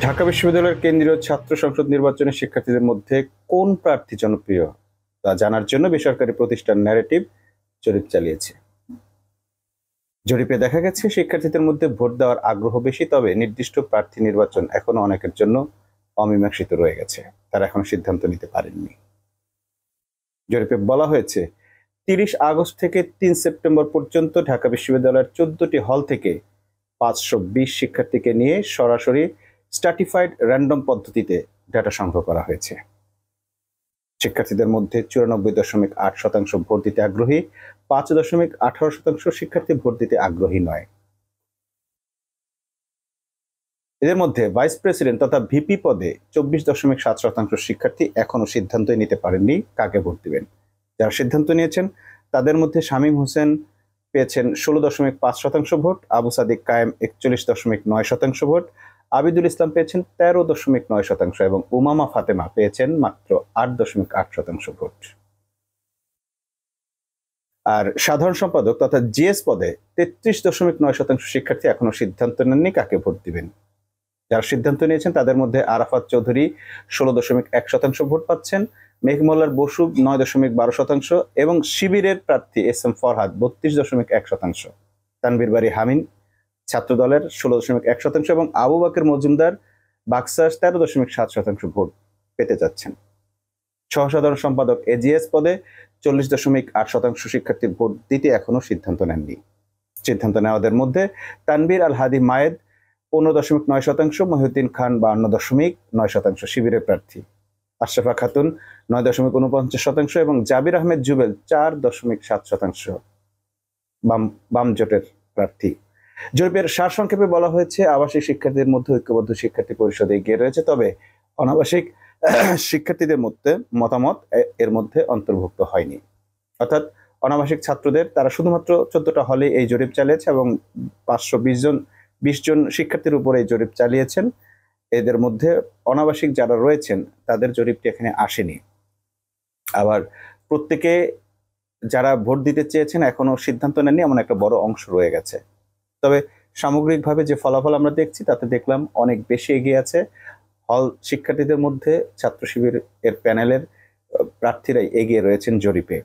ঢাকা বিশ্ববিদ্যালয়ের কেন্দ্রীয় ছাত্র সংসদ নির্বাচনে শিক্ষার্থীদের মধ্যে কোন প্রার্থী জনপ্রিয় তা জানার জন্য বেসরকারি প্রতিষ্ঠান ন্যারেটিভ জরিপ চালিয়েছে। জরিপে দেখা গেছে শিক্ষার্থীদের মধ্যে ভোট দেওয়ার আগ্রহ বেশি, তবে নির্দিষ্ট প্রার্থী নির্বাচন এখনো অনেকের জন্য অমীমাংসিত রয়ে গেছে। তারা এখনো সিদ্ধান্ত নিতে পারেননি। জরিপে বলা হয়েছে 30 আগস্ট থেকে 3 সেপ্টেম্বর পর্যন্ত ঢাকা বিশ্ববিদ্যালয়ের 14টি হল থেকে 520 শিক্ষার্থীকে নিয়ে সরাসরি স্ট্র্যাটিফাইড র্যান্ডম পদ্ধতিতে ডেটা সংগ্রহ করা হয়েছে। শিক্ষার্থীদের মধ্যে 94.8% ভোট দিতে আগ্রহী, 5.18% শিক্ষার্থী ভোট দিতে আগ্রহী নয়। এদের মধ্যে ভাইস প্রেসিডেন্ট তথা ভিপি পদে 24.7% শিক্ষার্থী এখনো সিদ্ধান্তই নিতে পারেননি কাকে ভোট দিবেন। যারা সিদ্ধান্ত নিয়েছেন তাদের মধ্যে শামীম হোসেন পেয়েছেন 16.5% ভোট, আবু সাদিক কায়েম 41.9% ভোট, আবিদুল ইসলাম পেয়েছেন 13.9% এবং উমামা ফাতেমা পেয়েছেন মাত্র 8.8% ভোট। আর সাধারণ সম্পাদক তথা জিএস পদে 33.9% শিক্ষার্থী এখনো সিদ্ধান্ত নেননি কাকে ভোট দিবেন। যারা সিদ্ধান্ত নিয়েছেন তাদের মধ্যে আরাফাত চৌধুরী 16.1% ভোট পাচ্ছেন, মেঘমল্লার বসু 9.12% এবং শিবিরের প্রার্থী এস এম ফরহাদ 32.1%, তানভীর বারী হামিন ছাত্রদলের 16.1% এবং আবু বাকের মজুমদার বাক্সার 13.7% ভোট পেতে যাচ্ছেন। সহসাধারণ সম্পাদক এজিএস পদে 40.8% শিক্ষার্থী ভোট দিতে এখনো সিদ্ধান্ত নেননি। সিদ্ধান্ত নেওয়াদের মধ্যে তানভীর আল হাদি মায়েদ 15.9%, মহিউদ্দিন খান 52.9% শিবিরের প্রার্থী, আশরাফা খাতুন 9.49% এবং জাবির আহমেদ জুবেল 4.7% বাম জোটের প্রার্থী। জরিপের সারসংক্ষেপে বলা হয়েছে আবাসিক শিক্ষার্থীদের মধ্যে ঐক্যবদ্ধ শিক্ষার্থী পরিষদ এগিয়ে রয়েছে, তবে অনাবাসিক শিক্ষার্থীদের মধ্যে মতামত এর মধ্যে অন্তর্ভুক্ত হয়নি। অর্থাৎ অনাবাসিক ছাত্রদের তারা শুধুমাত্র 14টা হলে এই জরিপ চালিয়েছে এবং 520 জন শিক্ষার্থীর উপরে এই জরিপ চালিয়েছেন। এদের মধ্যে অনাবাসিক যারা রয়েছেন তাদের জরিপটি এখানে আসেনি। আবার প্রত্যেকে যারা ভোট দিতে চেয়েছেন এখনো সিদ্ধান্ত নেননি এমন একটা বড় অংশ রয়ে গেছে। তবে সামগ্রিকভাবে যে ফলাফল আমরা দেখছি তাতে দেখলাম অনেক বেশি এগিয়ে আছে হল শিক্ষার্থীদের মধ্যে ছাত্র শিবির এর প্যানেলের প্রার্থীরাই এগিয়ে রয়েছেন জরিপে।